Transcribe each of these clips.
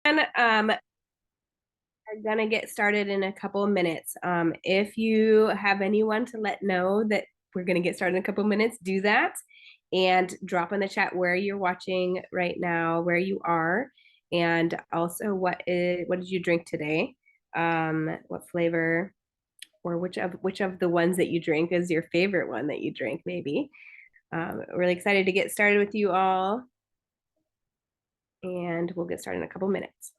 And are gonna get started in a couple of minutes. If you have anyone to let know that we're gonna get started in a couple of minutes, do that and drop in the chat where you're watching right now, where you are, and also what did you drink today? What flavor or which of the ones that you drink is your favorite one that you drink, maybe. Really excited to get started with you all, and we'll get started in a couple minutes.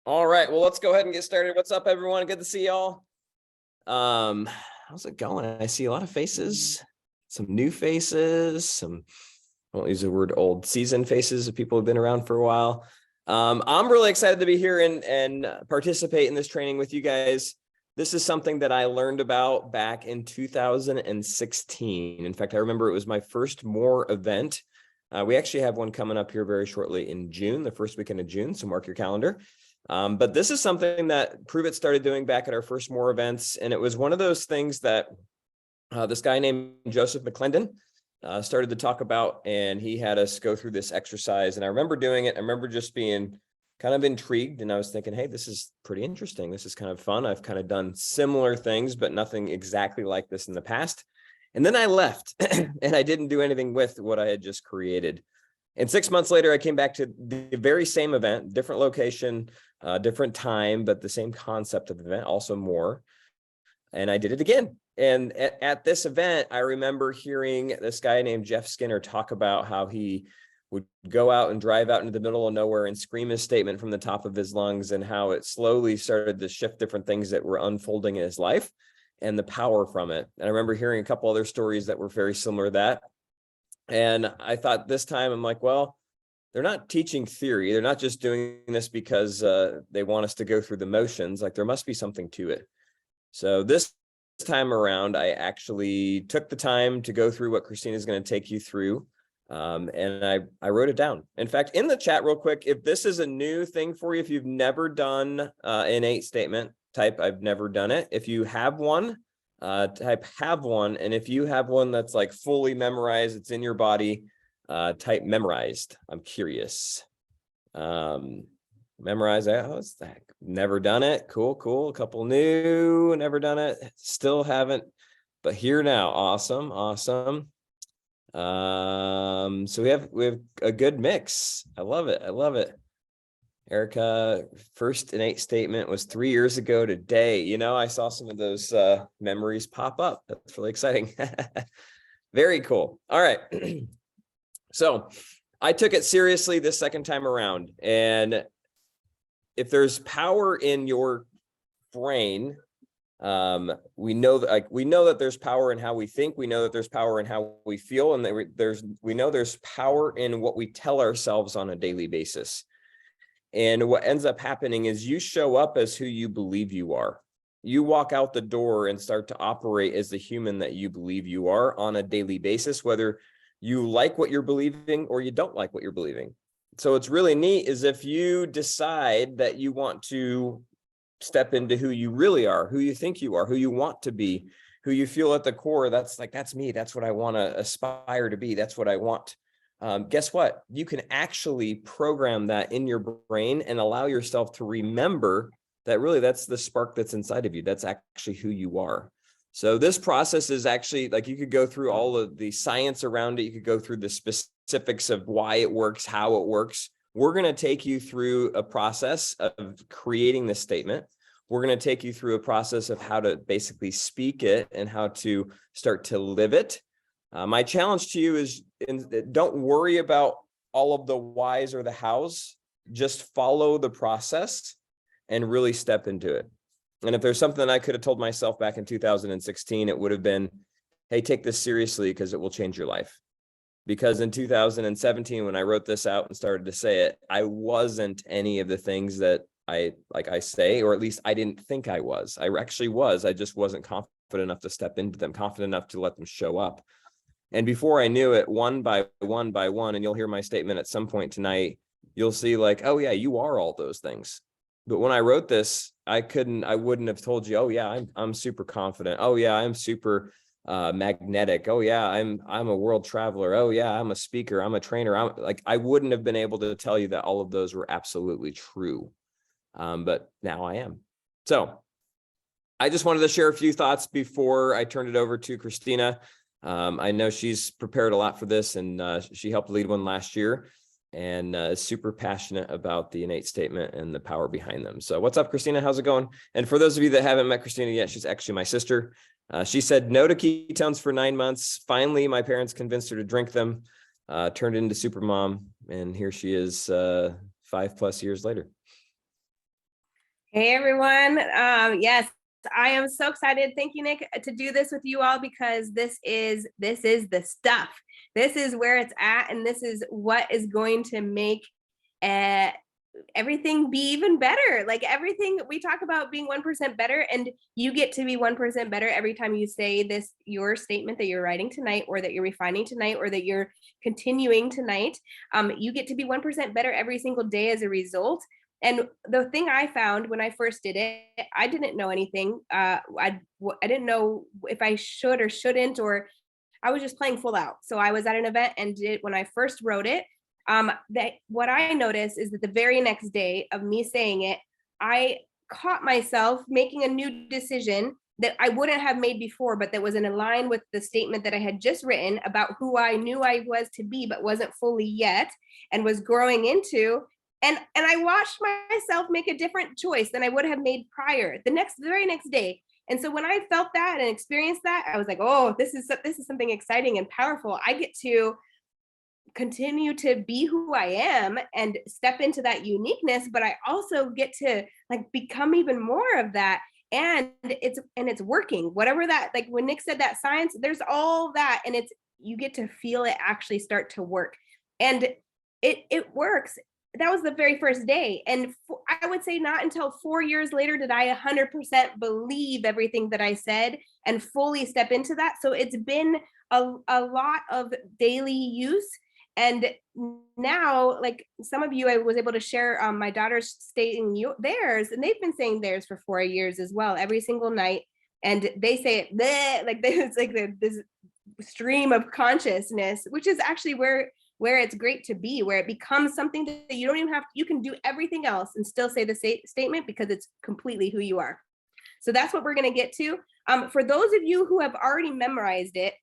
All right, well, let's go ahead and get started. What's up, everyone? Good to see y'all. How's it going? I see a lot of faces, some new faces, some, I won't use the word old, seasoned faces of people who've been around for a while. I'm really excited to be here and participate in this training with you guys. This is something that I learned about back in 2016. In fact, I remember it was my first MORE event. We actually have one coming up here very shortly in June, the first weekend of June, so mark your calendar. But this is something that Prove It started doing back at our first MORE events. And it was one of those things that this guy named Joseph McClendon started to talk about, and he had us go through this exercise. And I remember doing it. I remember just being kind of intrigued. And I was thinking, hey, this is pretty interesting. This is kind of fun. I've kind of done similar things, but nothing exactly like this in the past. And then I left and I didn't do anything with what I had just created. And 6 months later, I came back to the very same event, different location, different time, but the same concept of the event, also MORE. And I did it again. And at this event, I remember hearing this guy named Jeff Skinner talk about how he would go out and drive out into the middle of nowhere and scream his statement from the top of his lungs, and how it slowly started to shift different things that were unfolding in his life and the power from it. And I remember hearing a couple other stories that were very similar to that. And I thought this time, I'm like, well, they're not teaching theory. They're not just doing this because they want us to go through the motions. Like, there must be something to it. So this time around, I actually took the time to go through what Christina is going to take you through. And I wrote it down. In fact, in the chat real quick, if this is a new thing for you, if you've never done an 8 statement, type I've never done it. If you have one, type have one. And if you have one that's like fully memorized, it's in your body, type memorized. I'm curious. Memorize. Oh, it's that. Never done it. Cool. A couple new, never done it. Still haven't, but here now. Awesome. So we have a good mix. I love it. Erica, first in 8 statement was 3 years ago today. You know, I saw some of those memories pop up. That's really exciting. Very cool. All right. So I took it seriously this second time around. And if there's power in your brain, we know that there's power in how we think. We know that there's power in how we feel. And we know there's power in what we tell ourselves on a daily basis. And what ends up happening is you show up as who you believe you are. You walk out the door and start to operate as the human that you believe you are on a daily basis, whether you like what you're believing or you don't like what you're believing. So it's really neat is if you decide that you want to step into who you really are, who you think you are, who you want to be, who you feel at the core, that's me. That's what I want to aspire to be. That's what I want. Guess what? You can actually program that in your brain and allow yourself to remember that really that's the spark that's inside of you. That's actually who you are. So this process is actually like, you could go through all of the science around it. You could go through the specifics of why it works, how it works. we're going to take you through a process of creating this statement. We're going to take you through a process of how to basically speak it and how to start to live it. My challenge to you is don't worry about all of the whys or the hows. Just follow the process and really step into it. And if there's something that I could have told myself back in 2016, it would have been, hey, take this seriously because it will change your life. Because in 2017, when I wrote this out and started to say it, I wasn't any of the things that I say, or at least I didn't think I was. I actually was. I just wasn't confident enough to step into them, confident enough to let them show up. And before I knew it, one by one by one, and you'll hear my statement at some point tonight, you'll see like, oh yeah, you are all those things. But when I wrote this, I wouldn't have told you, oh yeah, I'm super confident. Oh yeah, I'm super magnetic. Oh yeah, I'm a world traveler. Oh yeah, I'm a speaker. I'm a trainer. I wouldn't have been able to tell you that all of those were absolutely true. But now I am. So I just wanted to share a few thoughts before I turned it over to Christina. I know she's prepared a lot for this, and she helped lead one last year, and is super passionate about the innate statement and the power behind them. So what's up, Christina? How's it going? And for those of you that haven't met Christina yet, she's actually my sister. She said no to ketones for 9 months. Finally, my parents convinced her to drink them, turned into super mom, and here she is 5+ years later. Hey everyone. Yes, I am so excited. Thank you, Nick, to do this with you all, because this is the stuff. This is where it's at, and this is what is going to make everything be even better. Like everything we talk about being 1% better, and you get to be 1% better every time you say this, your statement that you're writing tonight, or that you're refining tonight, or that you're continuing tonight. You get to be 1% better every single day as a result. And the thing I found when I first did it, I didn't know anything. I didn't know if I should or shouldn't, or I was just playing full out. So I was at an event and did, when I first wrote it, that what I noticed is that the very next day of me saying it, I caught myself making a new decision that I wouldn't have made before, but that was in line with the statement that I had just written about who I knew I was to be, but wasn't fully yet, and was growing into. And I watched myself make a different choice than I would have made prior, the very next day. And so when I felt that and experienced that, I was like, oh, this is something exciting and powerful. I get to continue to be who I am and step into that uniqueness, but I also get to like become even more of that. And it's working. Whatever that, like when Nick said that science, there's all that, and you get to feel it actually start to work. And it works. That was the very first day. And I would say not until 4 years later did I 100% believe everything that I said and fully step into that. So it's been a lot of daily use. And now, like some of you, I was able to share my daughter's stating theirs, and they've been saying theirs for 4 years as well, every single night. And they say it bleh, like it's like this stream of consciousness, which is actually where it's great to be, where it becomes something that you don't even have, you can do everything else and still say the statement because it's completely who you are. So that's what we're going to get to. For those of you who have already memorized it,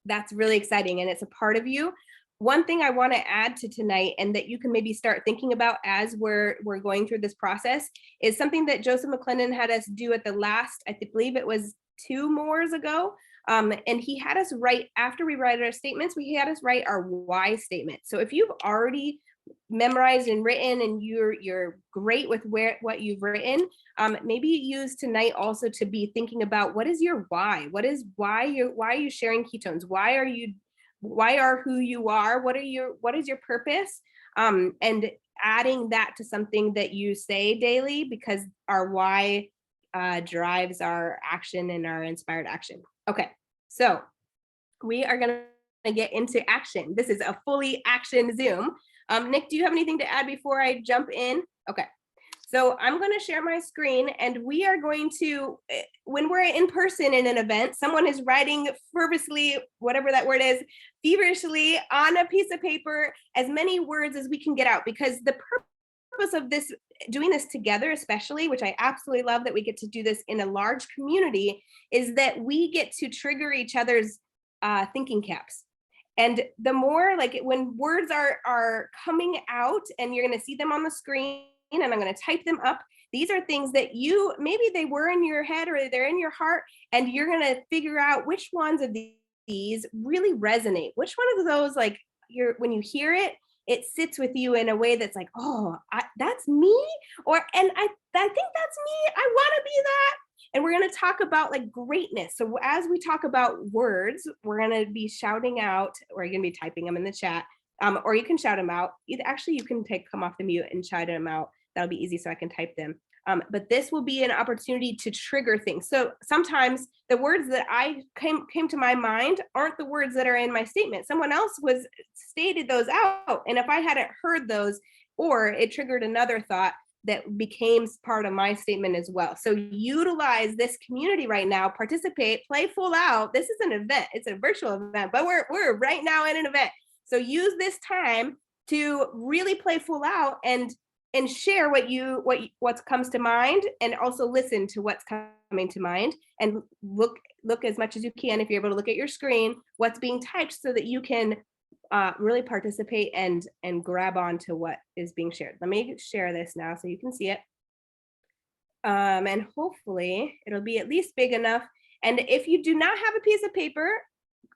that's really exciting and it's a part of you. One thing I want to add to tonight, and that you can maybe start thinking about as we're going through this process, is something that Joseph McClendon had us do at the last, I believe it was 2 moors ago. And he had us write, after we write our statements, he had us write our why statement. So if you've already memorized and written and you're great with what you've written, maybe use tonight also to be thinking about, what is your why? Why are you sharing ketones? Why are who you are? What is your purpose? And adding that to something that you say daily, because our why drives our action and our inspired action. Okay, so we are going to get into action. This is a fully action Zoom. Nick, do you have anything to add before I jump in? Okay, so I'm going to share my screen, and we are going to, when we're in person in an event, someone is writing fervently, whatever that word is, feverishly on a piece of paper, as many words as we can get out, because the purpose of this, doing this together especially, which I absolutely love that we get to do this in a large community, is that we get to trigger each other's thinking caps. And the more, like, when words are coming out and you're going to see them on the screen and I'm going to type them up, these are things that you, maybe they were in your head or they're in your heart, and you're going to figure out which ones of these really resonate. Which one of those, like, when you hear it, it sits with you in a way that's like, oh, that's me, or and I think that's me. I want to be that. And we're going to talk about, like, greatness. So as we talk about words, we're going to be shouting out, or you're going to be typing them in the chat, or you can shout them out. Actually, you can come off the mute and shout them out. That'll be easy, so I can type them. But this will be an opportunity to trigger things. So sometimes the words that I came to my mind aren't the words that are in my statement. Someone else was stated those out, and if I hadn't heard those, or it triggered another thought, that became part of my statement as well. So utilize this community right now, participate, play full out. This is an event. It's a virtual event, but we're right now in an event. So use this time to really play full out and share what comes to mind, and also listen to what's coming to mind, and look as much as you can, if you're able to look at your screen, what's being typed, so that you can really participate and grab on to what is being shared. Let me share this now so you can see it. And hopefully it'll be at least big enough. And if you do not have a piece of paper,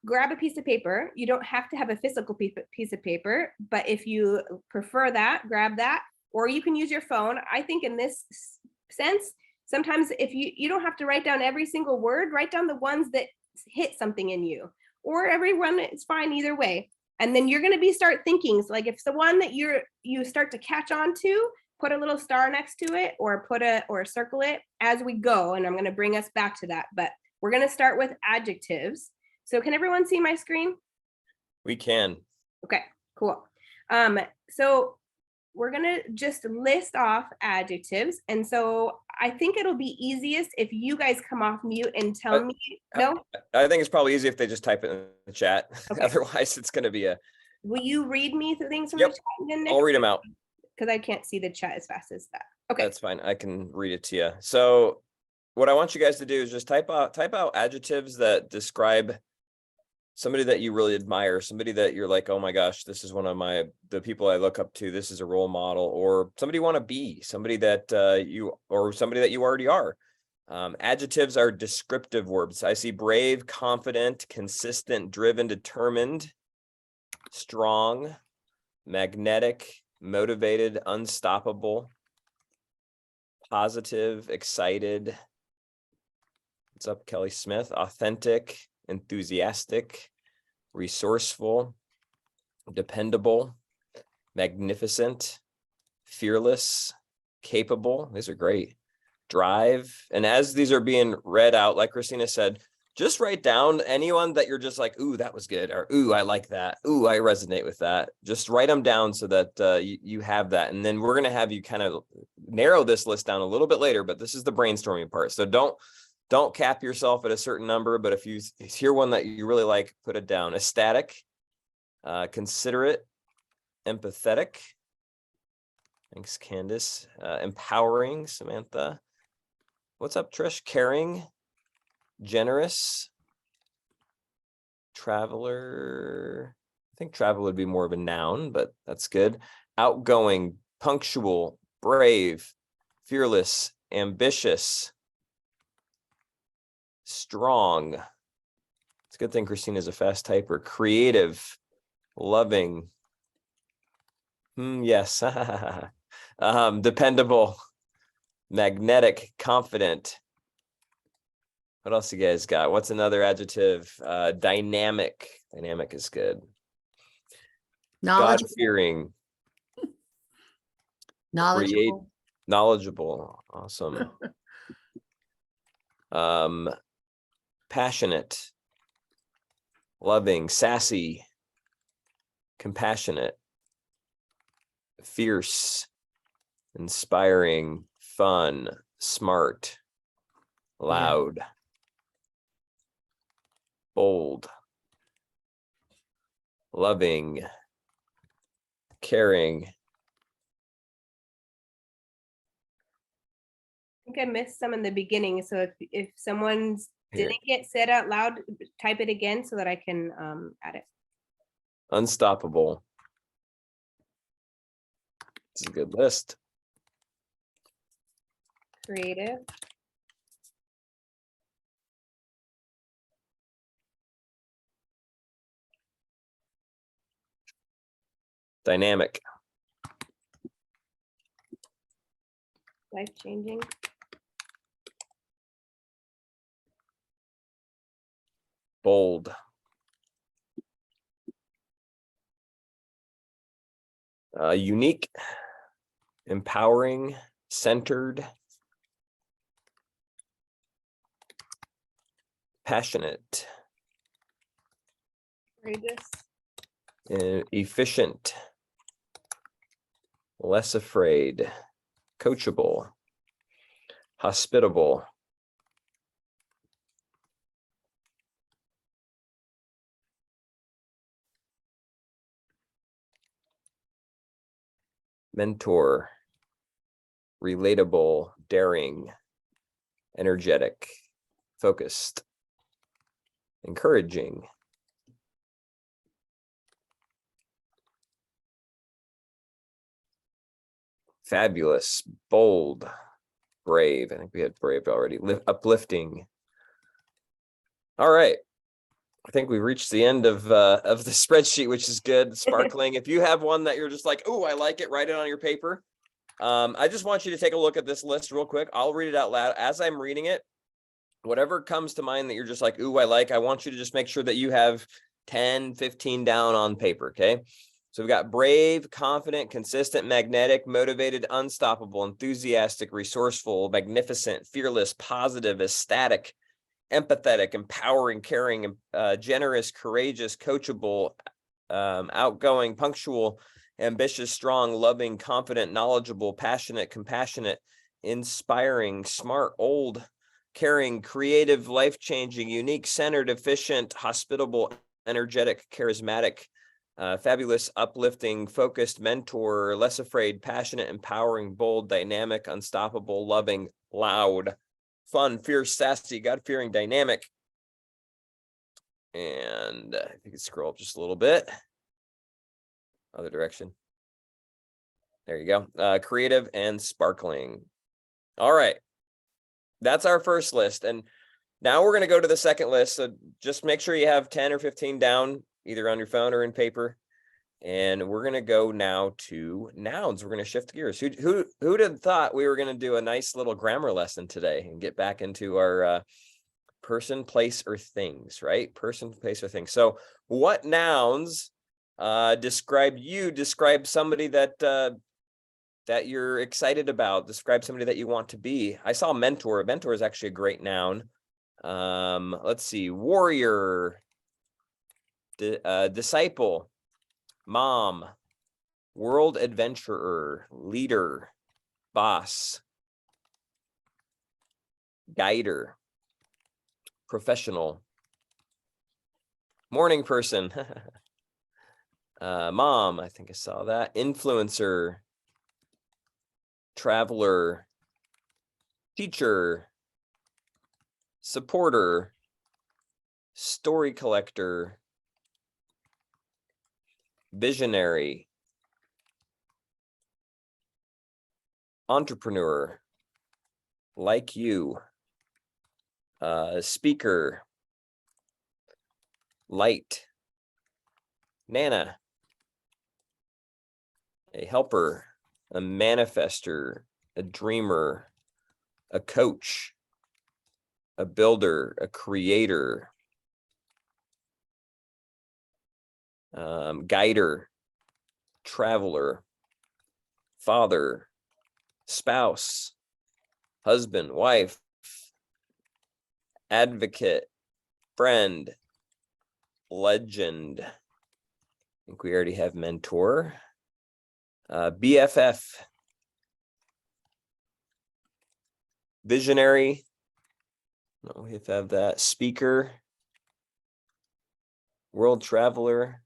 grab a piece of paper. You don't have to have a physical piece of paper, but if you prefer that, grab that, or you can use your phone. I think in this sense, sometimes if you don't have to write down every single word, write down the ones that hit something in you, or everyone, it's fine either way. And then you're going to start thinking, so like, if it's the one that you start to catch on to, put a little star next to it, or circle it as we go. And I'm going to bring us back to that, but we're going to start with adjectives. So can everyone see my screen? We can. Okay, cool. So we're going to just list off adjectives. And so I think it'll be easiest if you guys come off mute and tell me. No? I think it's probably easy if they just type it in the chat. Okay. Otherwise, it's going to be a. Will you read me the things from Yep. the chat? Then, I'll read them out. Because I can't see the chat as fast as that. Okay. That's fine. I can read it to you. So what I want you guys to do is just type out adjectives that describe somebody that you really admire, somebody that you're like, oh my gosh, this is one of the people I look up to. This is a role model, or somebody you want to be, somebody that somebody that you already are. Adjectives are descriptive words. I see brave, confident, consistent, driven, determined, strong, magnetic, motivated, unstoppable, positive, excited. What's up, Kelly Smith? Authentic, enthusiastic, resourceful, dependable, magnificent, fearless, capable. These are great. Drive. And as these are being read out, like Christina said, just write down anyone that you're just like, ooh, that was good, or ooh, I like that, ooh, I resonate with that. Just write them down so that you have that. And then we're going to have you kind of narrow this list down a little bit later, but this is the brainstorming part. So don't cap yourself at a certain number, but if you hear one that you really like, put it down. Ecstatic, considerate, empathetic. Thanks, Candace. Empowering, Samantha. What's up, Trish? Caring, generous, traveler. I think travel would be more of a noun, but that's good. Outgoing, punctual, brave, fearless, ambitious, strong. It's a good thing Christina's a fast typer. Creative, loving. Yes. Dependable, magnetic, confident. What else you guys got? What's another adjective? Dynamic. Dynamic is good. God-fearing. Knowledgeable. Knowledgeable. Awesome. Passionate, loving, sassy, compassionate, fierce, inspiring, fun, smart, loud, bold, loving, caring. I think I missed some in the beginning. So if someone's didn't get said out loud, type it again so that I can add it. unstoppable. This is a good list. Creative. Dynamic. Life-changing. Bold. Unique. Empowering. Centered. Passionate. Courageous. Efficient. Less afraid. Coachable. Hospitable. Mentor. Relatable. Daring. Energetic. Focused. Encouraging. Fabulous. Bold. Brave. I think we had brave already. Uplifting. All right. I think we reached the end of the spreadsheet, which is good. Sparkling. If you have one that you're just like, oh, I like it, write it on your paper. I just want you to take a look at this list real quick. I'll read it out loud. As I'm reading it, whatever comes to mind that you're just like, ooh, I like, I want you to just make sure that you have 10, 15 down on paper, okay? So we've got brave, confident, consistent, magnetic, motivated, unstoppable, enthusiastic, resourceful, magnificent, fearless, positive, ecstatic, empathetic, empowering, caring, generous, courageous, coachable, outgoing, punctual, ambitious, strong, loving, confident, knowledgeable, passionate, compassionate, inspiring, smart, old, caring, creative, life-changing, unique, centered, efficient, hospitable, energetic, charismatic, fabulous, uplifting, focused, mentor, less afraid, passionate, empowering, bold, dynamic, unstoppable, loving, loud, fun, fierce, sassy, God-fearing, dynamic. And if you could scroll up just a little bit. Other direction. There you go. Creative and sparkling. All right. That's our first list. And now we're going to go to the second list. So just make sure you have 10 or 15 down, either on your phone or in paper. And we're going to go now to nouns. We're going to shift gears. Who'd have thought we were going to do a nice little grammar lesson today and get back into our person, place, or things, right? Person, place, or things. So what nouns describe somebody that you're excited about, describe somebody that you want to be. I saw mentor. Mentor is actually a great noun. Let's see. Warrior, disciple, mom, world adventurer, leader, boss, guider, professional, morning person, mom, I think I saw that, influencer, traveler, teacher, supporter, story collector, visionary, entrepreneur, like you, speaker, light, Nana, a helper, a manifester, a dreamer, a coach, a builder, a creator, guider, traveler, father, spouse, husband, wife, advocate, friend, legend. I think we already have mentor. BFF, visionary. No, we have that. Speaker, world traveler.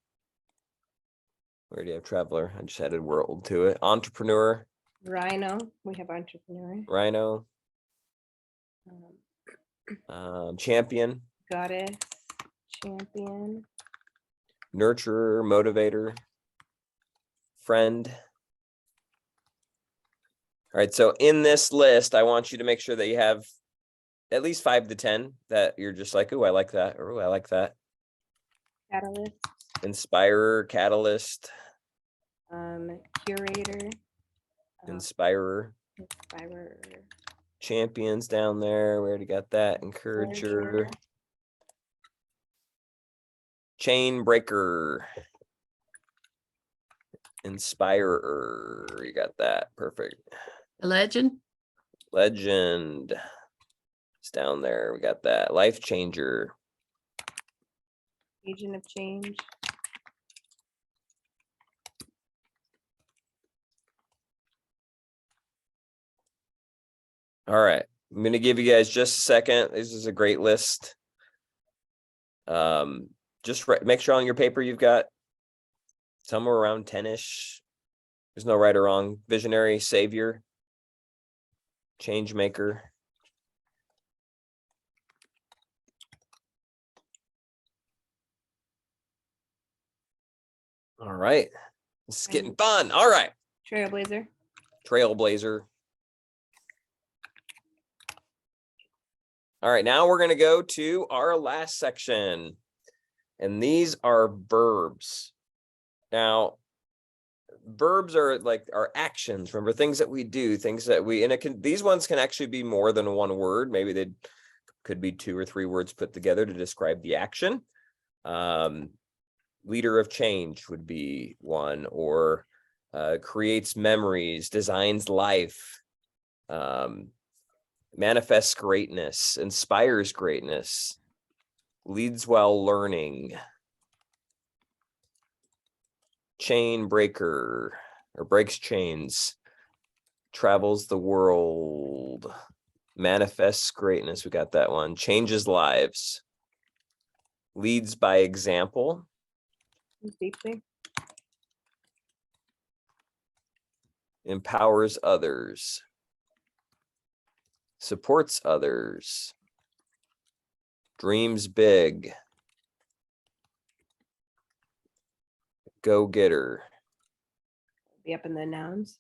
We already have traveler. I just added world to it. Entrepreneur. Rhino. We have entrepreneur. Rhino. Champion. Goddess. Champion. nurturer, motivator, friend. All right, so in this list, I want you to make sure that you have at least 5 to 10 that you're just like, oh, I like that, or oh, I like that. Catalyst. Inspirer, catalyst. Curator. Inspirer. Inspirer. Champions down there. We already got that. Encourager. Chain breaker. Inspirer. You got that. Perfect. A legend. Legend. It's down there. We got that. Life changer. Agent of change. All right. I'm going to give you guys just a second. This is a great list. Just make sure on your paper you've got somewhere around 10-ish. There's no right or wrong. Visionary, savior, change maker. All right. This is getting fun. All right. Trailblazer. Trailblazer. All right, now we're going to go to our last section. And these are verbs. Now, verbs are like our actions. Remember, things that we do, things that we, and it can, these ones can actually be more than one word. Maybe they could be 2 or 3 words put together to describe the action. Leader of change would be one, or creates memories, designs life, manifests greatness, inspires greatness, leads while learning, chain breaker, or breaks chains, travels the world, manifests greatness. We got that one. Changes lives, leads by example, Deeply. empowers others, supports others, dreams big, go-getter. Be up in the nouns.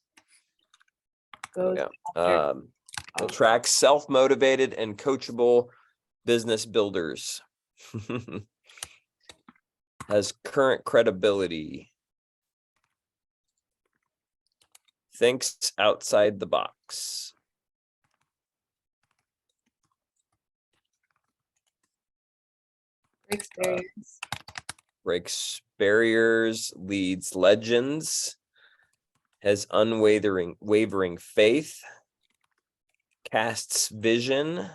There we Goes go. after. Attracts self-motivated and coachable business builders. Has current credibility. Thinks outside the box. Breaks barriers. Breaks barriers, leads legends, has wavering faith, casts vision,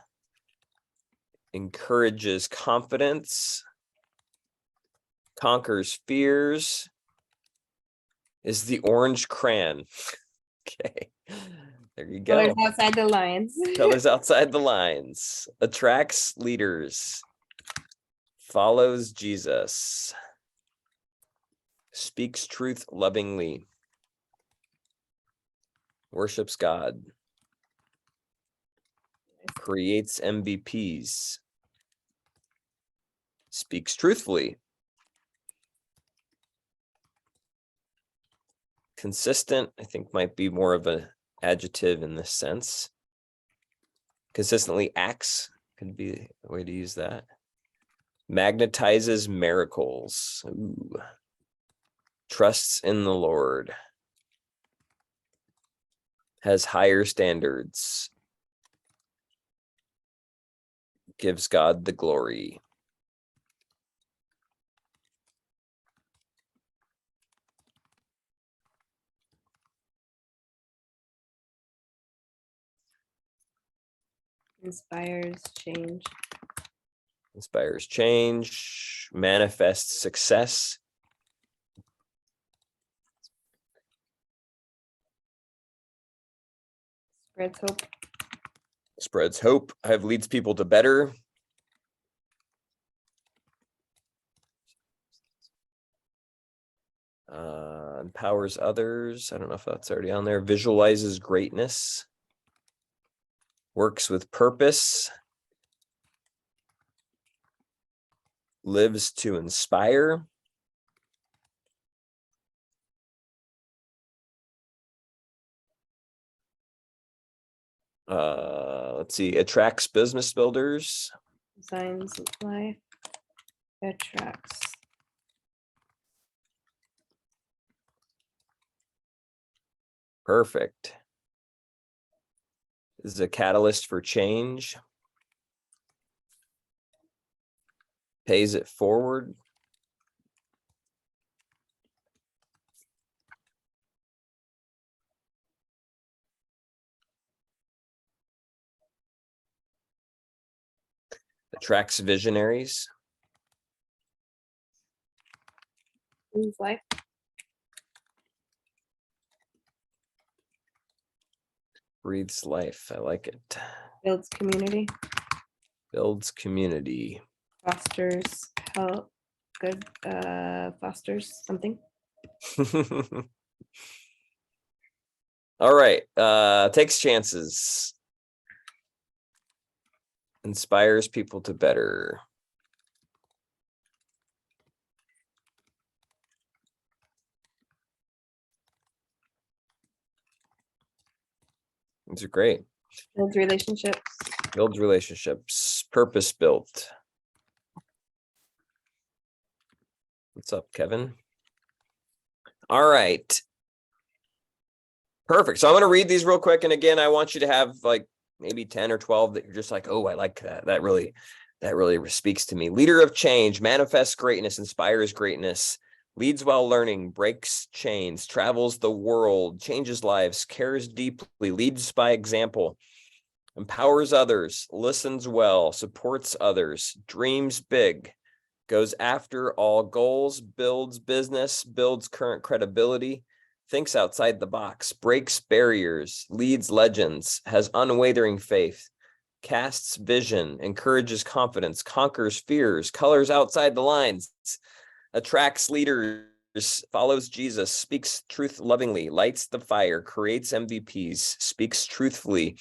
encourages confidence, conquers fears, is the orange crayon. Okay, there you go. Colors outside the lines. Colors outside the lines. Attracts leaders. Follows Jesus. Speaks truth lovingly. Worships God. Creates MVPs. Speaks truthfully. Consistent, I think, might be more of an adjective in this sense. Consistently acts could be a way to use that. Magnetizes miracles. Ooh. Trusts in the Lord. Has higher standards. Gives God the glory. Inspires change. Inspires change. Manifests success. Spreads hope. Spreads hope. Have leads people to better. Empowers others. I don't know if that's already on there. Visualizes greatness. Works with purpose. Lives to inspire. Let's see, attracts business builders. Designs life attracts. Perfect. This is a catalyst for change. Pays it forward. Attracts visionaries. Life Breathes life. I like it. builds community, Builds community. fosters help, good, fosters something. All right. Takes chances. Inspires people to better. These are great. Builds relationships. Builds relationships. Purpose built. What's up, Kevin? All right. Perfect. So I'm going to read these real quick. And again, I want you to have like maybe 10 or 12 that you're just like, oh, I like that. That really speaks to me. Leader of change, manifests greatness, inspires greatness, leads while learning, breaks chains, travels the world, changes lives, cares deeply, leads by example, empowers others, listens well, supports others, dreams big, goes after all goals, builds business, builds current credibility, thinks outside the box, breaks barriers, leads legends, has unwavering faith, casts vision, encourages confidence, conquers fears, colors outside the lines, attracts leaders, follows Jesus, speaks truth lovingly, lights the fire, creates MVPs, speaks truthfully,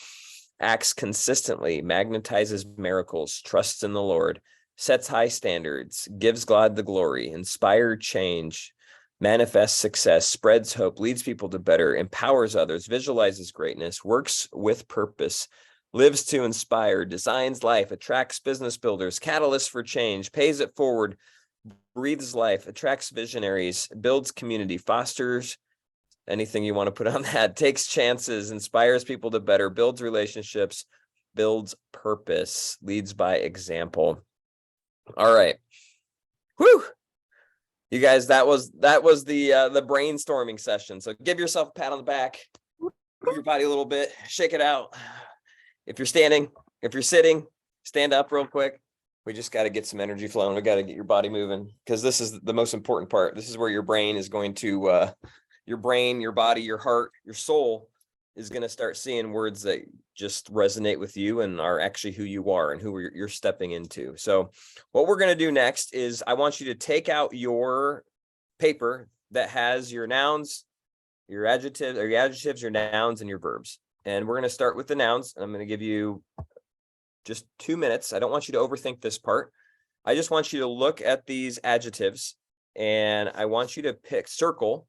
acts consistently, magnetizes miracles, trusts in the Lord, sets high standards, gives God the glory, inspired change, manifests success, spreads hope, leads people to better, empowers others, visualizes greatness, works with purpose, lives to inspire, designs life, attracts business builders, catalysts for change, pays it forward, breathes life, attracts visionaries, builds community, fosters anything you want to put on that, takes chances, inspires people to better, builds relationships, builds purpose, leads by example. All right. Whew. You guys, that was the brainstorming session. So give yourself a pat on the back, move your body a little bit, shake it out. If you're standing, if you're sitting, stand up real quick. We just got to get some energy flowing. We got to get your body moving because this is the most important part. This is where your brain is going to your brain, your body, your heart, your soul is going to start seeing words that just resonate with you and are actually who you are and who you're stepping into. So what we're going to do next is I want you to take out your paper that has your nouns, your adjectives, your nouns, and your verbs. And we're going to start with the nouns. And I'm going to give you just 2 minutes. I don't want you to overthink this part. I just want you to look at these adjectives and I want you to circle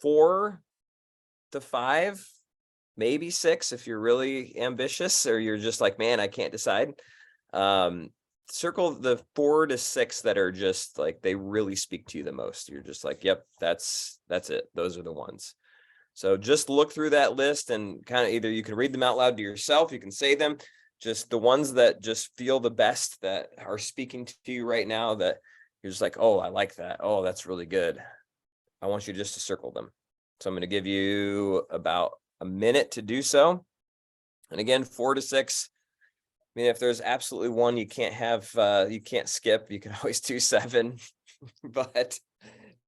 4 to 5, maybe 6 if you're really ambitious or you're just like, man, I can't decide. Circle the 4 to 6 that are just like they really speak to you the most. You're just like, yep, that's it. Those are the ones. So just look through that list and kind of either you can read them out loud to yourself, you can say them, just the ones that just feel the best that are speaking to you right now that you're just like, oh, I like that. Oh, that's really good. I want you just to circle them. So I'm going to give you about a minute to do so. And again, 4 to 6. I mean, if there's absolutely one you can't have, you can't skip, you can always do 7, but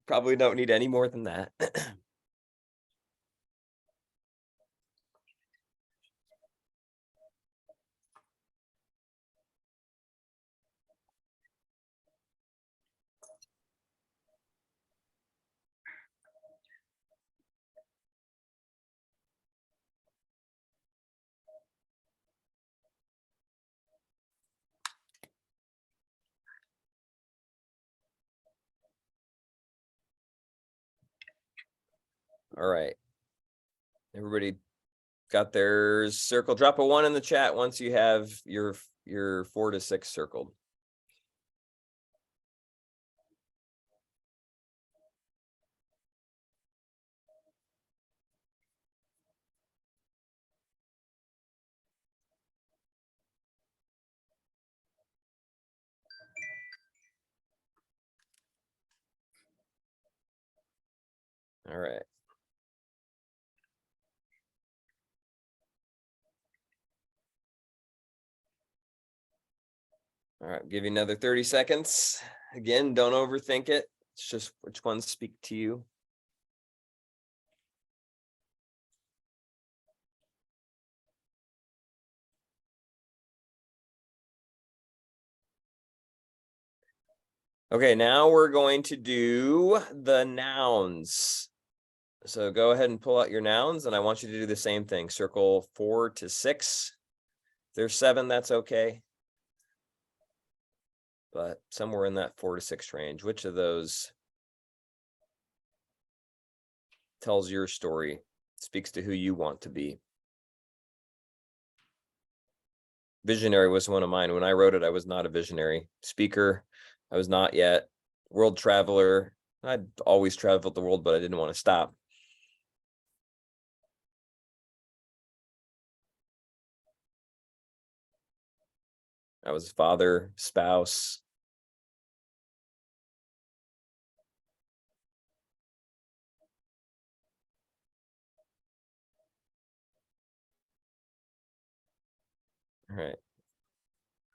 probably don't need any more than that. All right. Everybody got their circle. Drop a 1 in the chat once you have your 4 to 6 circled. All right. All right, give you another 30 seconds. Again, don't overthink it. It's just which ones speak to you. Okay, now we're going to do the nouns. So go ahead and pull out your nouns, and I want you to do the same thing. Circle 4 to 6. If there's 7, that's okay. But somewhere in that 4 to 6 range, which of those tells your story, speaks to who you want to be? Visionary was one of mine. When I wrote it, I was not a visionary. Speaker, I was not yet. World traveler, I'd always traveled the world, but I didn't want to stop. I was father, spouse. All right.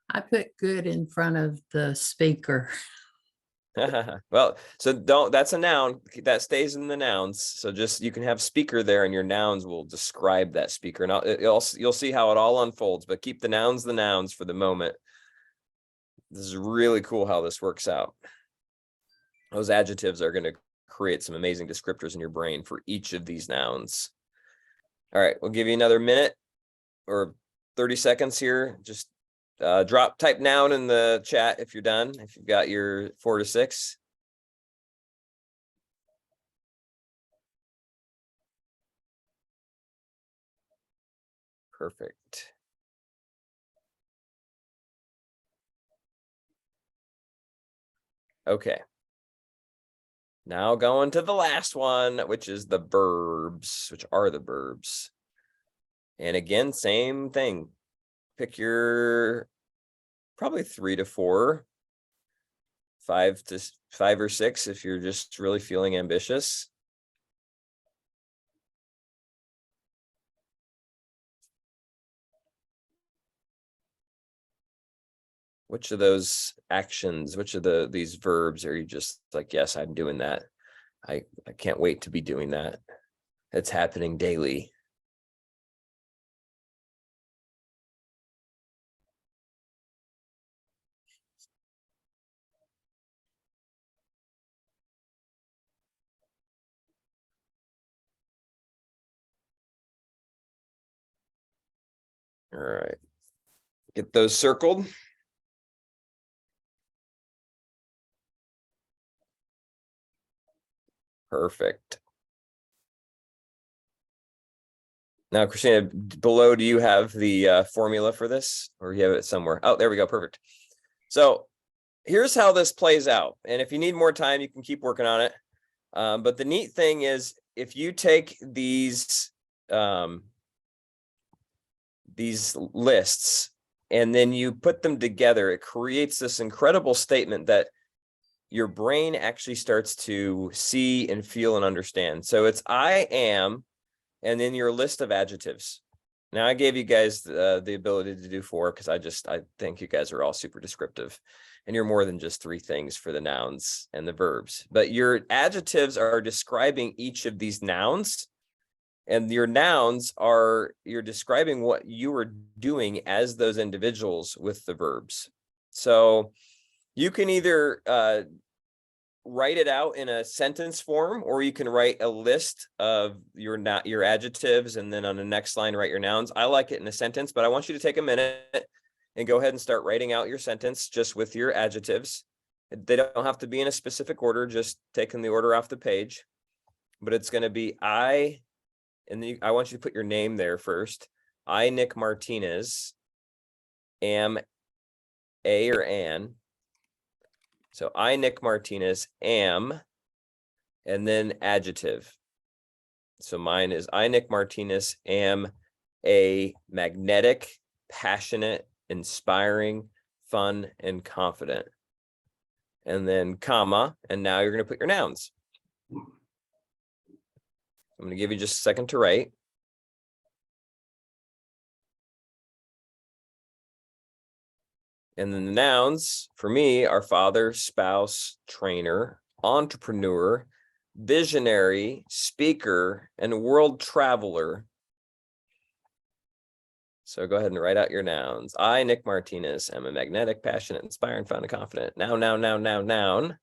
I put good in front of the speaker. Well, so that's a noun that stays in the nouns. So just, you can have speaker there and your nouns will describe that speaker. And you'll see how it all unfolds, but keep the nouns for the moment. This is really cool how this works out. Those adjectives are going to create some amazing descriptors in your brain for each of these nouns. All right, we'll give you another minute or 30 seconds here. Just type noun in the chat if you're done, if you've got your 4 to 6. Perfect. Okay. Now going to the last one, which is the verbs, which are the verbs. And again, same thing. Pick your probably 3 to 4, 5 or 6 if you're just really feeling ambitious. Which of those actions, which of these verbs are you just like, yes, I'm doing that. I can't wait to be doing that. It's happening daily. All right. Get those circled. Perfect. Now, Christina, below, do you have the formula for this, or you have it somewhere? Oh, there we go. Perfect. So here's how this plays out. And if you need more time, you can keep working on it. But the neat thing is, if you take these lists and then you put them together, it creates this incredible statement that your brain actually starts to see and feel and understand. So it's I am, and then your list of adjectives. Now I gave you guys the ability to do 4 because I think you guys are all super descriptive, and you're more than just 3 things for the nouns and the verbs. But your adjectives are describing each of these nouns, and your nouns you're describing what you are doing as those individuals with the verbs. So you can either write it out in a sentence form, or you can write a list of your adjectives, and then on the next line write your nouns. I like it in a sentence, but I want you to take a minute and go ahead and start writing out your sentence just with your adjectives. They don't have to be in a specific order, just taking the order off the page. But it's going to be I and then I want you to put your name there first. I, Nick Martinez, am a or an. So I, Nick Martinez, am, and then adjective. So mine is I, Nick Martinez, am a magnetic, passionate, inspiring, fun, and confident. And then comma, and now you're going to put your nouns. I'm going to give you just a second to write. And then the nouns for me are father, spouse, trainer, entrepreneur, visionary, speaker, and world traveler. So go ahead and write out your nouns. I, Nick Martinez, am a magnetic, passionate, inspiring, fun, and confident. Noun, noun, noun, noun, noun.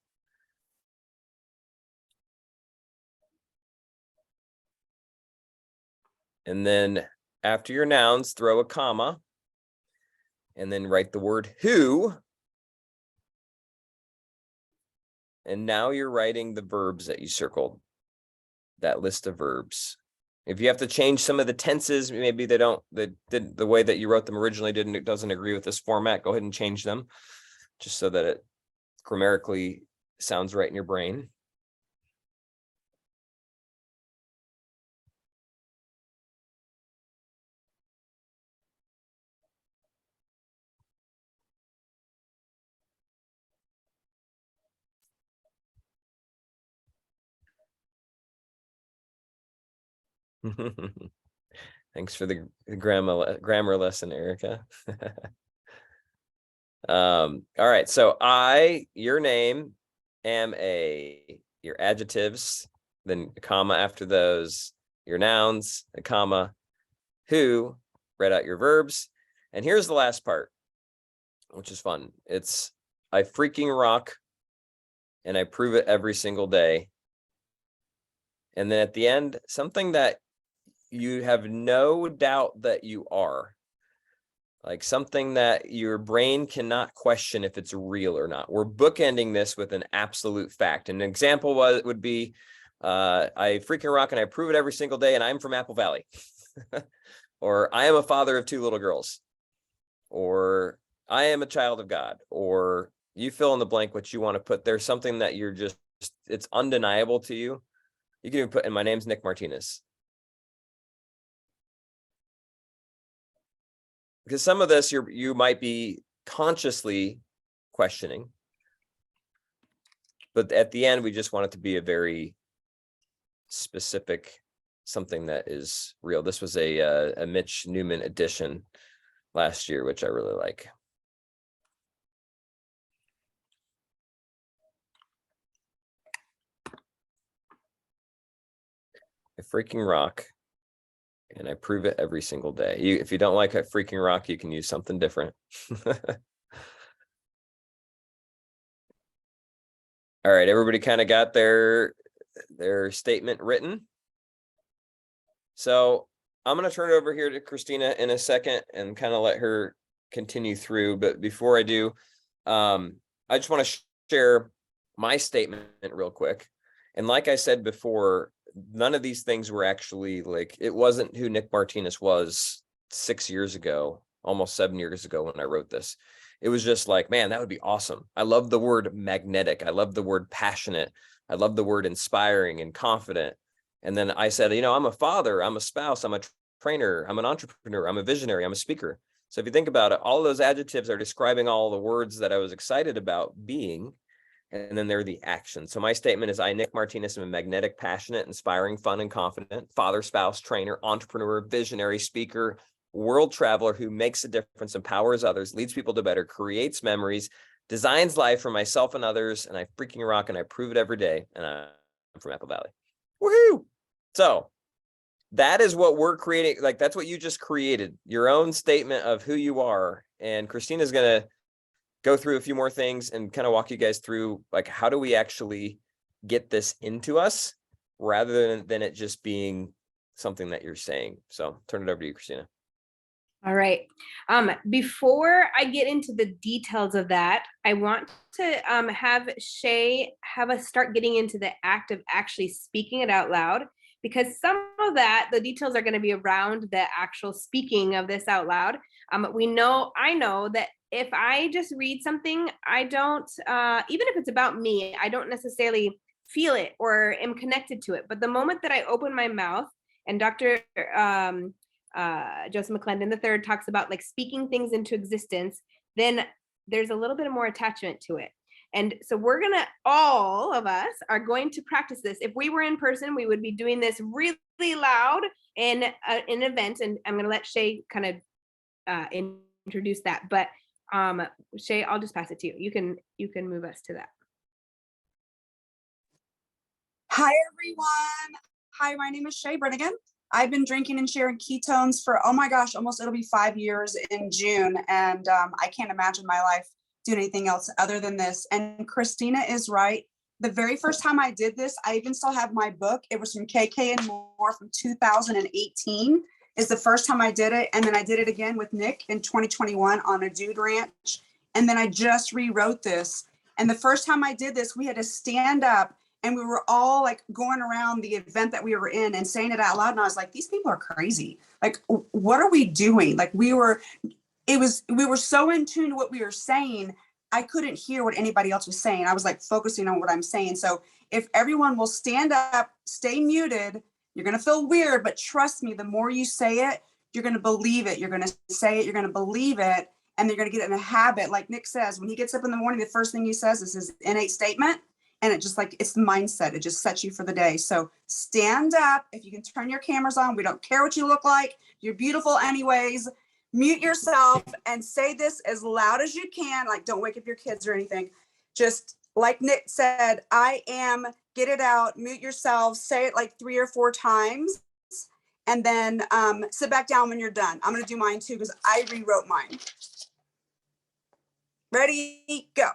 And then after your nouns, throw a comma. And then write the word who. And now you're writing the verbs that you circled. That list of verbs. If you have to change some of the tenses, maybe they don't, the way that you wrote them originally doesn't agree with this format, go ahead and change them just so that it grammatically sounds right in your brain. Thanks for the grammar lesson, Erica. All right, so I, your name, am a, your adjectives, then a comma after those, your nouns, a comma, who, write out your verbs. And here's the last part, which is fun. It's I freaking rock, and I prove it every single day. And then at the end, something that you have no doubt that you are. Like something that your brain cannot question if it's real or not. We're bookending this with an absolute fact. An example would be, I freaking rock and I prove it every single day, and I'm from Apple Valley. Or I am a father of 2 little girls. Or I am a child of God. Or you fill in the blank what you want to put. There's something that you're just, it's undeniable to you. You can even put, and my name's Nick Martinez. Because some of this you might be consciously questioning, but at the end we just want it to be a very specific something that is real. This was a Mitch Newman edition last year, which I really like. I freaking rock. And I prove it every single day. If you don't like a freaking rock, you can use something different. All right, everybody kind of got their statement written. So I'm going to turn it over here to Christina in a second and kind of let her continue through. But before I do, I just want to share my statement real quick. And like I said before, none of these things were actually like, it wasn't who Nick Martinez was 6 years ago, almost 7 years ago when I wrote this. It was just like, man, that would be awesome. I love the word magnetic. I love the word passionate. I love the word inspiring and confident. And then I said, I'm a father, I'm a spouse, I'm a trainer, I'm an entrepreneur, I'm a visionary, I'm a speaker. So if you think about it, all of those adjectives are describing all the words that I was excited about being. And then they're the actions. So my statement is I, Nick Martinez, am a magnetic, passionate, inspiring, fun, and confident father, spouse, trainer, entrepreneur, visionary, speaker, world traveler who makes a difference, empowers others, leads people to better, creates memories, designs life for myself and others, and I freaking rock and I prove it every day. And I'm from Apple Valley. Woohoo! So that is what we're creating. Like that's what you just created, your own statement of who you are. And Christina's going to go through a few more things and kind of walk you guys through like how do we actually get this into us rather than it just being something that you're saying. So turn it over to you, Christina. All right. Before I get into the details of that, I want to have Shay have us start getting into the act of actually speaking it out loud, because some that the details are going to be around the actual speaking of this out loud. I know that if I just read something, I don't, even if it's about me, I don't necessarily feel it or am connected to it. But the moment that I open my mouth, and Dr. Joseph McClendon III talks about like speaking things into existence, then there's a little bit more attachment to it. And so all of us are going to practice this. If we were in person, we would be doing this really loud in an event. And I'm going to let Shay kind of introduce that. But Shay, I'll just pass it to you. You can move us to that. Hi, everyone. Hi, my name is Shay Brennigan. I've been drinking and sharing ketones for, oh my gosh, it'll be 5 years in June. And I can't imagine my life doing anything else other than this. And Christina is right. The very first time I did this, I even still have my book. It was from KK and More from 2018 is the first time I did it. And then I did it again with Nick in 2021 on a dude ranch. And then I just rewrote this. And the first time I did this, we had to stand up and we were all like going around the event that we were in and saying it out loud. And I was like, these people are crazy. Like, what are we doing? Like we were so in tune to what we were saying. I couldn't hear what anybody else was saying. I was like focusing on what I'm saying. So if everyone will stand up, stay muted, you're going to feel weird, but trust me, the more you say it, you're going to believe it. You're going to say it, you're going to believe it. And you're going to get in a habit. Like Nick says, when he gets up in the morning, the first thing he says is his innate statement. And it just like, it's the mindset. It just sets you for the day. So stand up. If you can turn your cameras on, we don't care what you look like. You're beautiful anyways. Mute yourself and say this as loud as you can. Like, don't wake up your kids or anything. Just like Nick said, I am, get it out, mute yourself, say it like 3 or 4 times. And then sit back down when you're done. I'm going to do mine too, because I rewrote mine. Ready, go.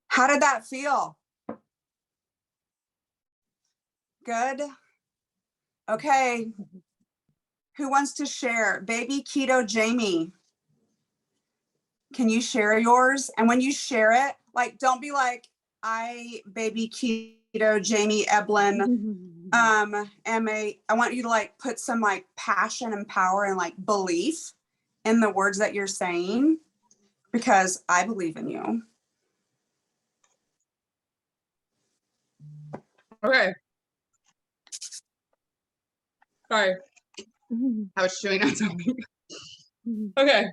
How did that feel? Good. Okay. Who wants to share? Baby Keto Jamie. Can you share yours? And when you share it, like, don't be like, I, Baby Keto Jamie Eblin, I want you to like put some like passion and power and like belief in the words that you're saying, because I believe in you. Okay. Sorry. I was chewing on something. Okay.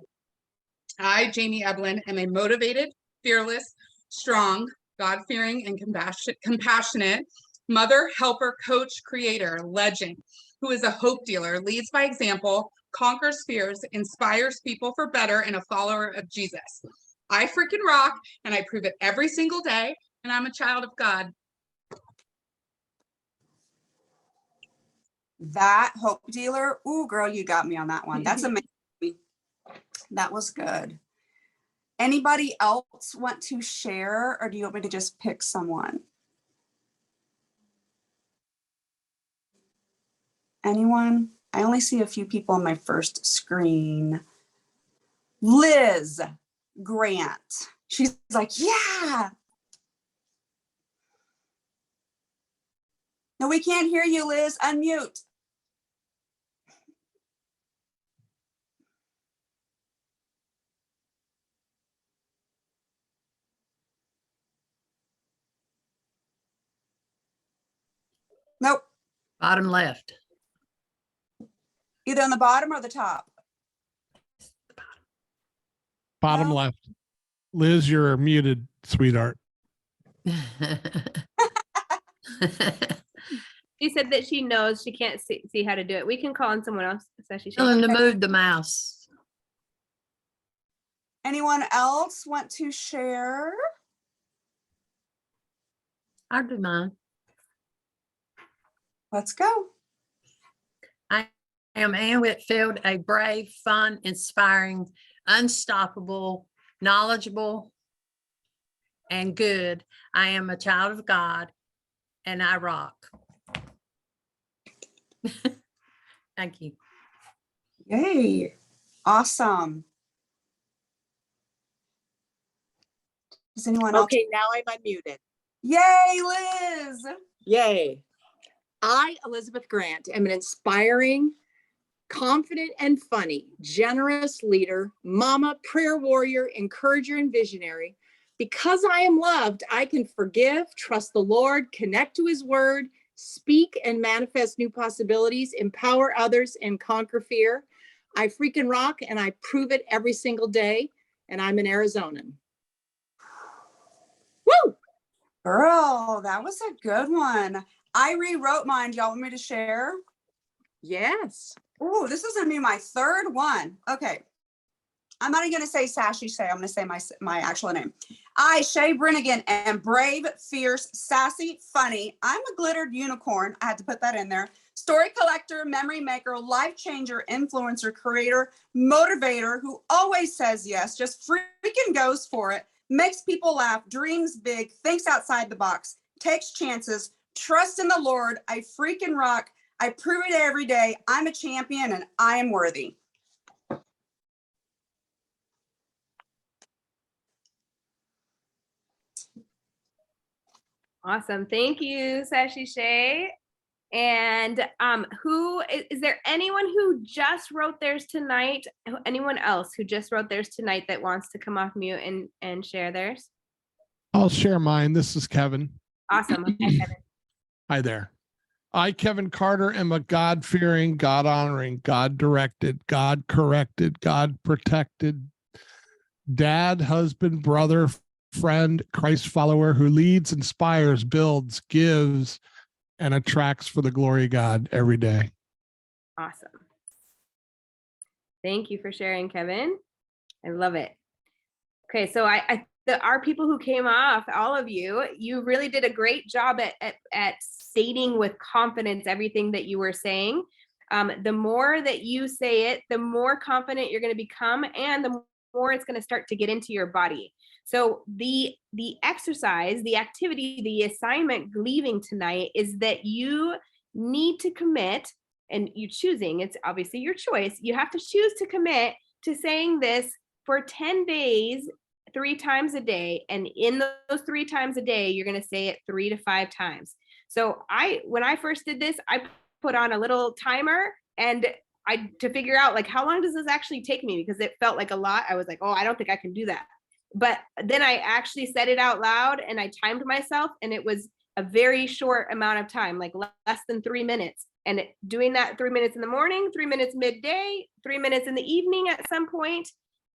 I, Jamie Eblin, am a motivated, fearless, strong, God-fearing, and compassionate mother, helper, coach, creator, legend, who is a hope dealer, leads by example, conquers fears, inspires people for better, and a follower of Jesus. I freaking rock, and I prove it every single day, and I'm a child of God. That hope dealer. Ooh, girl, you got me on that one. That's amazing. That was good. Anybody else want to share, or do you want me to just pick someone? Anyone? I only see a few people on my first screen. Liz Grant. She's like, yeah. No, we can't hear you, Liz. Unmute. Nope. Bottom left. Either on the bottom or the top. Bottom No. left. Liz, you're muted, sweetheart. She said that she knows she can't see how to do it. We can call on someone else. Tell them to move the mouse. Anyone else want to share? I'll do mine. Let's go. I am Ann Whitfield, a brave, fun, inspiring, unstoppable, knowledgeable, and good. I am a child of God, and I rock. Thank you. Yay. Awesome. Does anyone else? Okay, now I'm unmuted. Yay, Liz. Yay. I, Elizabeth Grant, am an inspiring, confident and funny, generous leader, mama, prayer warrior, encourager, and visionary. Because I am loved, I can forgive, trust the Lord, connect to his word, speak and manifest new possibilities, empower others, and conquer fear. I freaking rock, and I prove it every single day. And I'm an Arizonan. Woo! Girl, that was a good one. I rewrote mine. Y'all want me to share? Yes. Oh, this is gonna be my third one. Okay. I'm not even gonna say Sassy Shay. I'm gonna say my actual name. I, Shay Brennigan, am brave, fierce, sassy, funny. I'm a glittered unicorn. I had to put that in there. Story collector, memory maker, life changer, influencer, creator, motivator who always says yes, just freaking goes for it, makes people laugh, dreams big, thinks outside the box, takes chances, trust in the Lord. I freaking rock. I prove it every day. I'm a champion and I am worthy. Awesome. Thank you, Sashi Shay. And who is there anyone who just wrote theirs tonight? Anyone else who just wrote theirs tonight that wants to come off mute and share theirs? I'll share mine. This is Kevin. Awesome. Okay, Kevin. Hi there. I, Kevin Carter, am a God-fearing, God-honoring, God-directed, God-corrected, God-protected dad, husband, brother, friend, Christ follower who leads, inspires, builds, gives, and attracts for the glory of God every day. Awesome. Thank you for sharing, Kevin. I love it. Okay, so our people who came off, all of you really did a great job at stating with confidence everything that you were saying. The more that you say it, the more confident you're going to become, and the more it's going to start to get into your body. So the exercise, the activity, the assignment leaving tonight is that you need to commit, and you choosing, it's obviously your choice. You have to choose to commit to saying this for 10 days, 3 times a day. And in those 3 times a day, you're going to say it 3 to 5 times. So when I first did this, I put on a little timer and to figure out like, how long does this actually take me? Because it felt like a lot. I was like, oh, I don't think I can do that. But then I actually said it out loud and I timed myself, and it was a very short amount of time, like less than 3 minutes. And doing that 3 minutes in the morning, 3 minutes midday, 3 minutes in the evening at some point,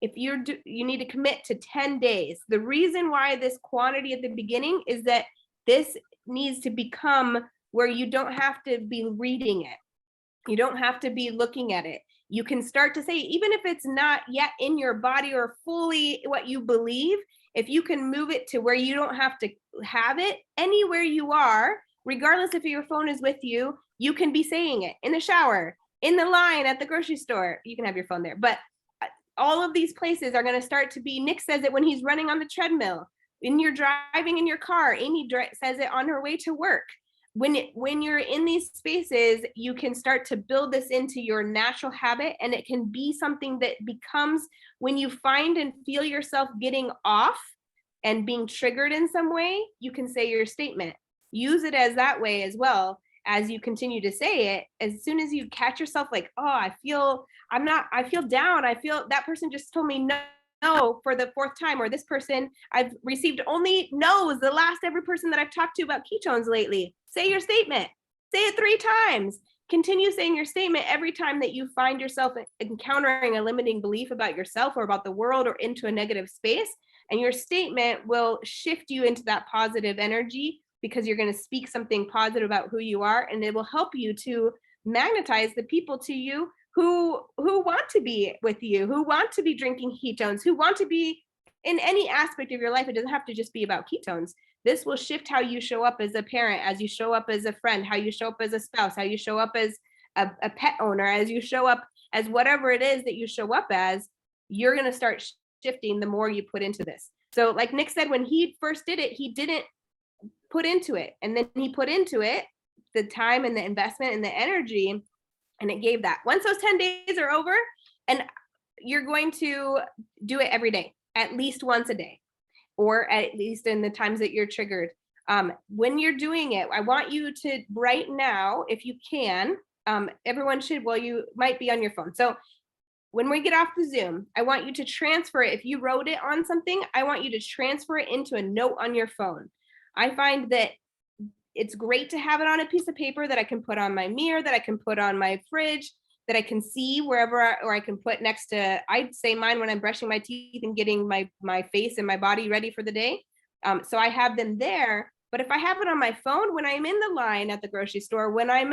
if you need to commit to 10 days. The reason why this quantity at the beginning is that this needs to become where you don't have to be reading it. You don't have to be looking at it. You can start to say, even if it's not yet in your body or fully what you believe, if you can move it to where you don't have to have it anywhere you are, regardless if your phone is with you, you can be saying it in the shower, in the line at the grocery store. You can have your phone there, but all of these places are going to start to be, Nick says it when he's running on the treadmill, when you're driving in your car, Amy says it on her way to work. When you're in these spaces, you can start to build this into your natural habit, and it can be something that becomes, when you find and feel yourself getting off and being triggered in some way, you can say your statement. Use it as that way as well as you continue to say it. As soon as you catch yourself like, oh, I feel down. I feel that person just told me no for the fourth time, or this person, I've received only no's, the last every person that I've talked to about ketones lately. Say your statement. Say it 3 times. Continue saying your statement every time that you find yourself encountering a limiting belief about yourself or about the world or into a negative space. And your statement will shift you into that positive energy, because you're going to speak something positive about who you are, and it will help you to magnetize the people to you who want to be with you, who want to be drinking ketones, who want to be in any aspect of your life. It doesn't have to just be about ketones. This will shift how you show up as a parent, as you show up as a friend, how you show up as a spouse, how you show up as a pet owner, as you show up as whatever it is that you show up as. You're going to start shifting the more you put into this. So like Nick said, when he first did it, he didn't put into it. And then he put into it the time and the investment and the energy, and it gave that. Once those 10 days are over, and you're going to do it every day, at least once a day, or at least in the times that you're triggered. When you're doing it, I want you to right now, if you can, everyone should, well, you might be on your phone. So when we get off the Zoom, I want you to transfer it. If you wrote it on something, I want you to transfer it into a note on your phone. I find that it's great to have it on a piece of paper that I can put on my mirror, that I can put on my fridge, that I can see wherever, or I can put next to, I'd say mine when I'm brushing my teeth and getting my face and my body ready for the day. So I have them there. But if I have it on my phone, when I'm in the line at the grocery store, when I'm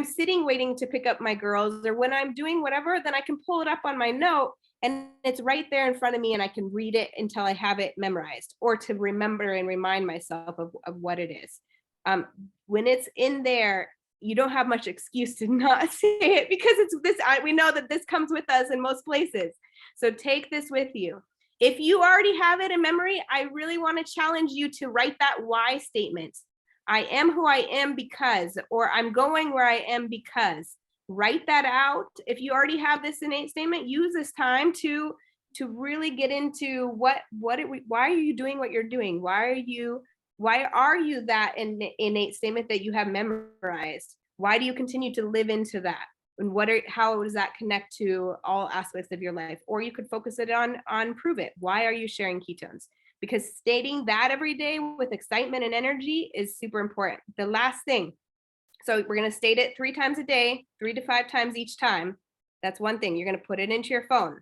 sitting waiting to pick up my girls, or when I'm doing whatever, then I can pull it up on my note, and it's right there in front of me, and I can read it until I have it memorized, or to remember and remind myself of what it is. When it's in there, you don't have much excuse to not say it, because it's this, we know that this comes with us in most places. So take this with you. If you already have it in memory, I really want to challenge you to write that why statement. I am who I am because, or I'm going where I am because. Write that out. If you already have this innate statement, use this time to really get into why are you doing what you're doing? Why are you that innate statement that you have memorized? Why do you continue to live into that? And how does that connect to all aspects of your life? Or you could focus it on prove it. Why are you sharing ketones? Because stating that every day with excitement and energy is super important. The last thing, so we're going to state it 3 times a day, 3 to 5 times each time. That's one thing. You're going to put it into your phone,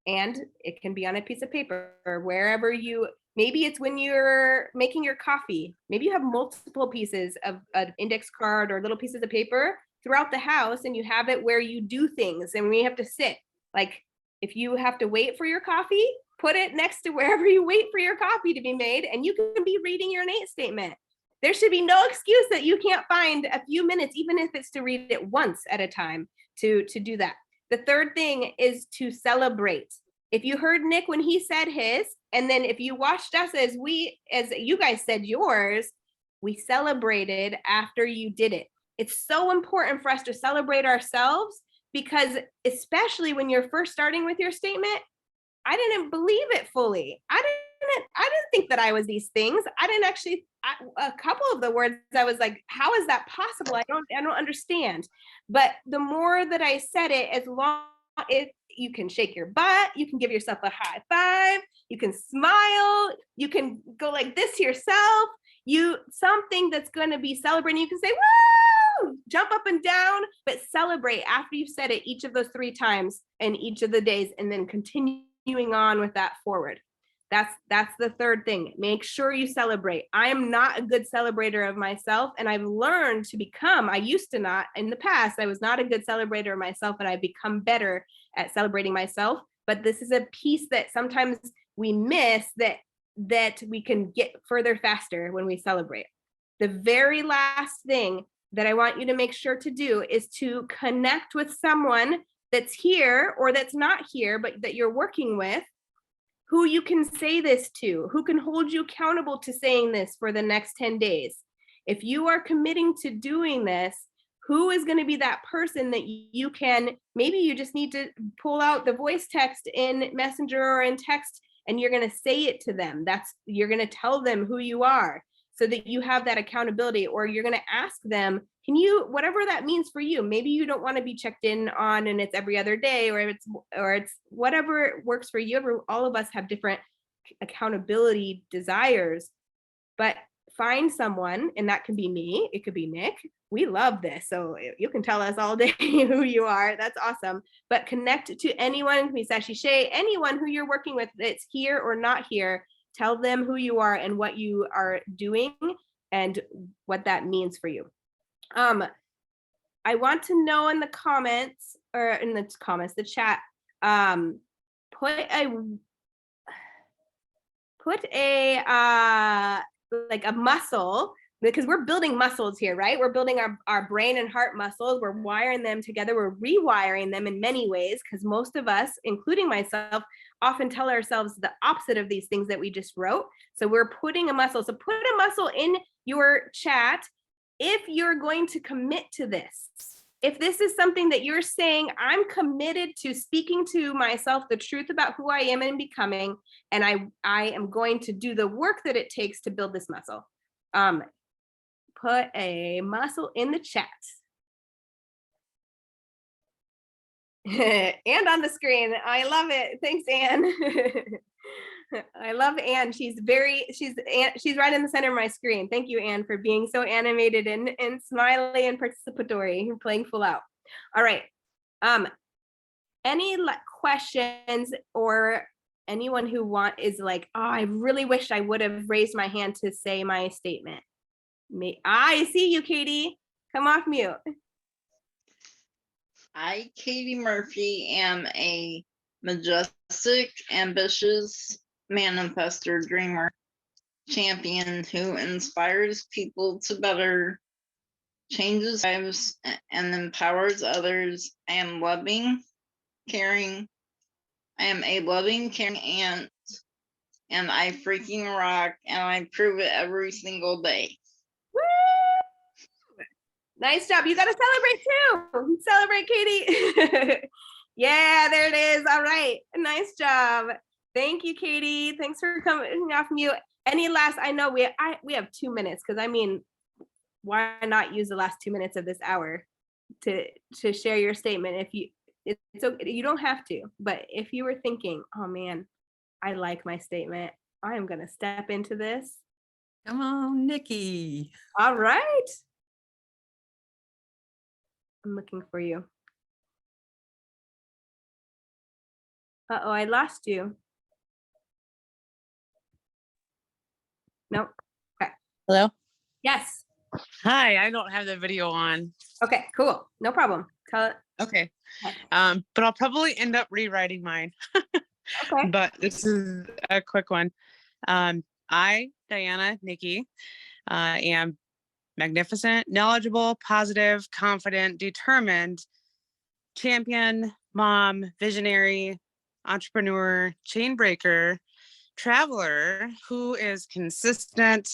and it can be on a piece of paper or wherever maybe it's when you're making your coffee. Maybe you have multiple pieces of an index card or little pieces of paper throughout the house, and you have it where you do things and we have to sit. Like if you have to wait for your coffee, put it next to wherever you wait for your coffee to be made, and you can be reading your innate statement. There should be no excuse that you can't find a few minutes, even if it's to read it once at a time, to do that. The third thing is to celebrate. If you heard Nick when he said his, and then if you watched us as you guys said yours, we celebrated after you did it. It's so important for us to celebrate ourselves, because especially when you're first starting with your statement, I didn't believe it fully. I didn't think that I was these things. A couple of the words I was like, how is that possible? I don't understand. But the more that I said it, as long as you can shake your butt, you can give yourself a high five, you can smile, you can go like this to yourself, something that's going to be celebrating. You can say, woo, jump up and down, but celebrate after you've said it each of those 3 times in each of the days, and then continuing on with that forward. That's the third thing. Make sure you celebrate. I am not a good celebrator of myself, and I've learned to become. I used to not. In the past, I was not a good celebrator of myself, and I've become better at celebrating myself. But this is a piece that sometimes we miss, that we can get further faster when we celebrate. The very last thing that I want you to make sure to do is to connect with someone that's here or that's not here, but that you're working with, who you can say this to, who can hold you accountable to saying this for the next 10 days. If you are committing to doing this, who is going to be that person that you can, maybe you just need to pull out the voice text in Messenger or in text, and you're going to say it to them. You're going to tell them who you are so that you have that accountability, or you're going to ask them, can you, whatever that means for you, maybe you don't want to be checked in on and it's every other day, or it's whatever works for you. All of us have different accountability desires, but find someone, and that can be me, it could be Nick. We love this, so you can tell us all day who you are. That's awesome. But connect to anyone, it can be Sashi Shay, anyone who you're working with that's here or not here. Tell them who you are and what you are doing and what that means for you. I want to know in the comments, or in the comments, the chat, put a like a muscle, because we're building muscles here, right? We're building our brain and heart muscles. We're wiring them together. We're rewiring them in many ways, because most of us, including myself, often tell ourselves the opposite of these things that we just wrote. So we're putting a muscle. So put a muscle in your chat if you're going to commit to this. If this is something that you're saying, I'm committed to speaking to myself the truth about who I am and becoming, and I am going to do the work that it takes to build this muscle. Put a muscle in the chat. And on the screen. I love it. Thanks, Anne. I love Anne. She's right in the center of my screen. Thank you, Anne, for being so animated and smiley and participatory and playing full out. All right. Any questions, or anyone who is like, oh, I really wish I would have raised my hand to say my statement. I see you, Katie. Come off mute. I, Katie Murphy, am a majestic, ambitious manifestor, dreamer, champion who inspires people to better, changes lives, and empowers others. I am loving, caring. I am a loving, caring aunt, and I freaking rock, and I prove it every single day. Woo! Nice job. You got to celebrate too. Celebrate, Katie. Yeah, there it is. All right. Nice job. Thank you, Katie. Thanks for coming off mute. Any last, I know we have 2 minutes, because I mean, why not use the last 2 minutes of this hour to share your statement? It's okay, you don't have to, but if you were thinking, oh man, I like my statement, I am going to step into this. Come on, Nikki. All right. I'm looking for you. Uh-oh, I lost you. Nope. Okay. Hello? Yes. Hi, I don't have the video on. Okay, cool. No problem. Okay. Okay. But I'll probably end up rewriting mine. Okay. But this is a quick one. I, Diana Nikki, am magnificent, knowledgeable, positive, confident, determined, champion, mom, visionary, entrepreneur, chain breaker, traveler who is consistent,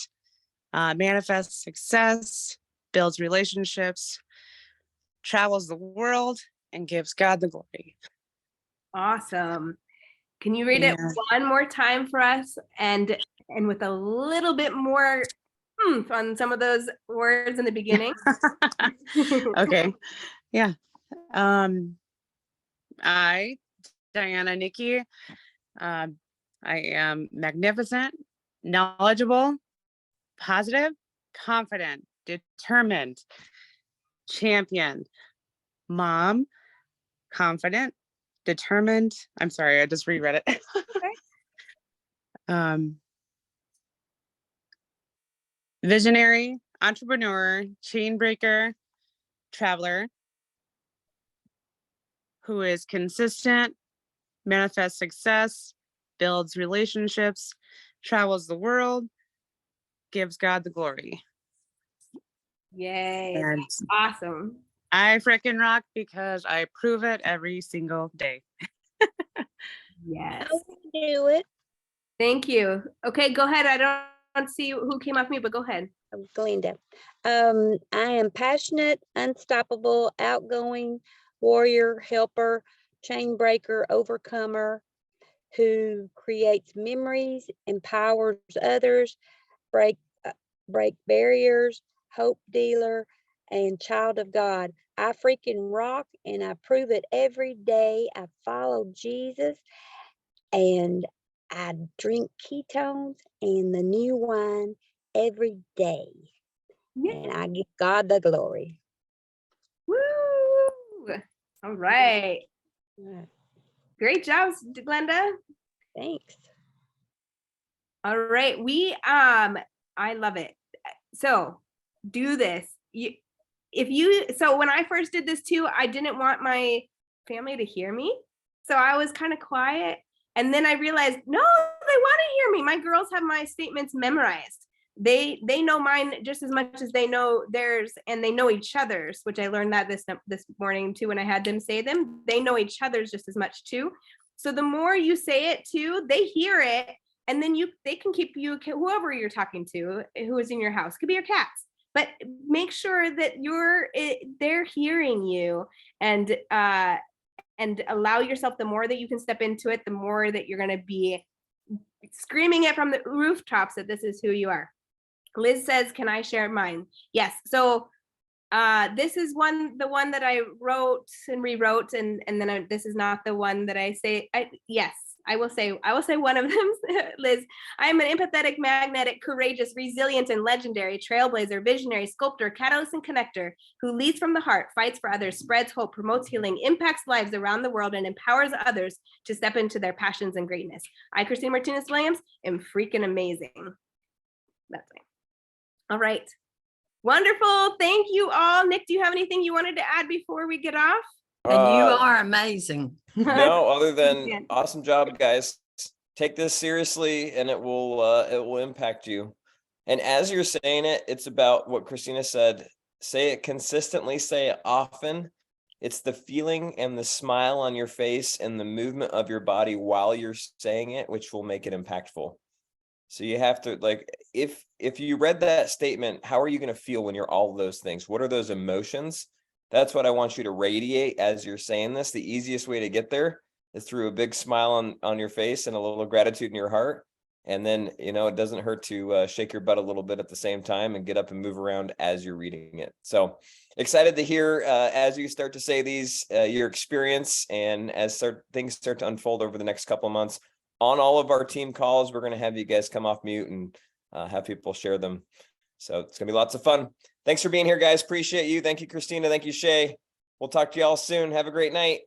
manifests success, builds relationships, travels the world, and gives God the glory. Awesome. Can you read it one more time for us, and with a little bit more on some of those words in the beginning? Okay. Yeah. I, Diana Nikki, I am magnificent, knowledgeable, positive, confident, determined, champion, mom, confident, determined. I'm sorry, I just reread it. Visionary, entrepreneur, chain breaker, traveler who is consistent, manifests success, builds relationships, travels the world, gives God the glory. Yay. And awesome. I frickin' rock because I prove it every single day. Yes. I will do it. Thank you. Okay, go ahead. I don't see who came off mute, but go ahead. Glenda. I am passionate, unstoppable, outgoing, warrior, helper, chain breaker, overcomer, who creates memories, empowers others, break barriers, hope dealer, and child of God. I freaking rock, and I prove it every day. I follow Jesus, and I drink ketones and the new wine every day. Yeah. And I give God the glory. Woo! All right. Right, Great job, Glenda. thanks. All right. I love it. So do this. So when I first did this too, I didn't want my family to hear me. So I was kind of quiet. And then I realized, no, they want to hear me. My girls have my statements memorized. They know mine just as much as they know theirs, and they know each other's, which I learned that this morning too when I had them say them. They know each other's just as much too. So the more you say it too, they hear it, and then they can keep you, whoever you're talking to, who is in your house, could be your cats, but make sure that they're hearing you, and allow yourself, the more that you can step into it, the more that you're going to be screaming it from the rooftops that this is who you are. Liz says, can I share mine? Yes. So this is the one that I wrote and rewrote, and then this is not the one that I say. Yes, I will say one of them. Liz, I am an empathetic, magnetic, courageous, resilient, and legendary trailblazer, visionary, sculptor, catalyst, and connector who leads from the heart, fights for others, spreads hope, promotes healing, impacts lives around the world, and empowers others to step into their passions and greatness. I, Christine Martinez-Williams, am freaking amazing. That's me. All right. Wonderful. Thank you all. Nick, do you have anything you wanted to add before we get off? And you are amazing. No, other than awesome job, guys. Take this seriously, and it will impact you. And as you're saying it, it's about what Christina said. Say it consistently, say it often. It's the feeling and the smile on your face and the movement of your body while you're saying it, which will make it impactful. So you have to, like, if you read that statement, how are you going to feel when you're all of those things? What are those emotions? That's what I want you to radiate as you're saying this. The easiest way to get there is through a big smile on your face and a little gratitude in your heart. And then, it doesn't hurt to shake your butt a little bit at the same time and get up and move around as you're reading it. So excited to hear as you start to say these, your experience, and as things start to unfold over the next couple of months. On all of our team calls, we're going to have you guys come off mute and have people share them. So it's going to be lots of fun. Thanks for being here, guys. Appreciate you. Thank you, Christina. Thank you, Shay. We'll talk to you all soon. Have a great night.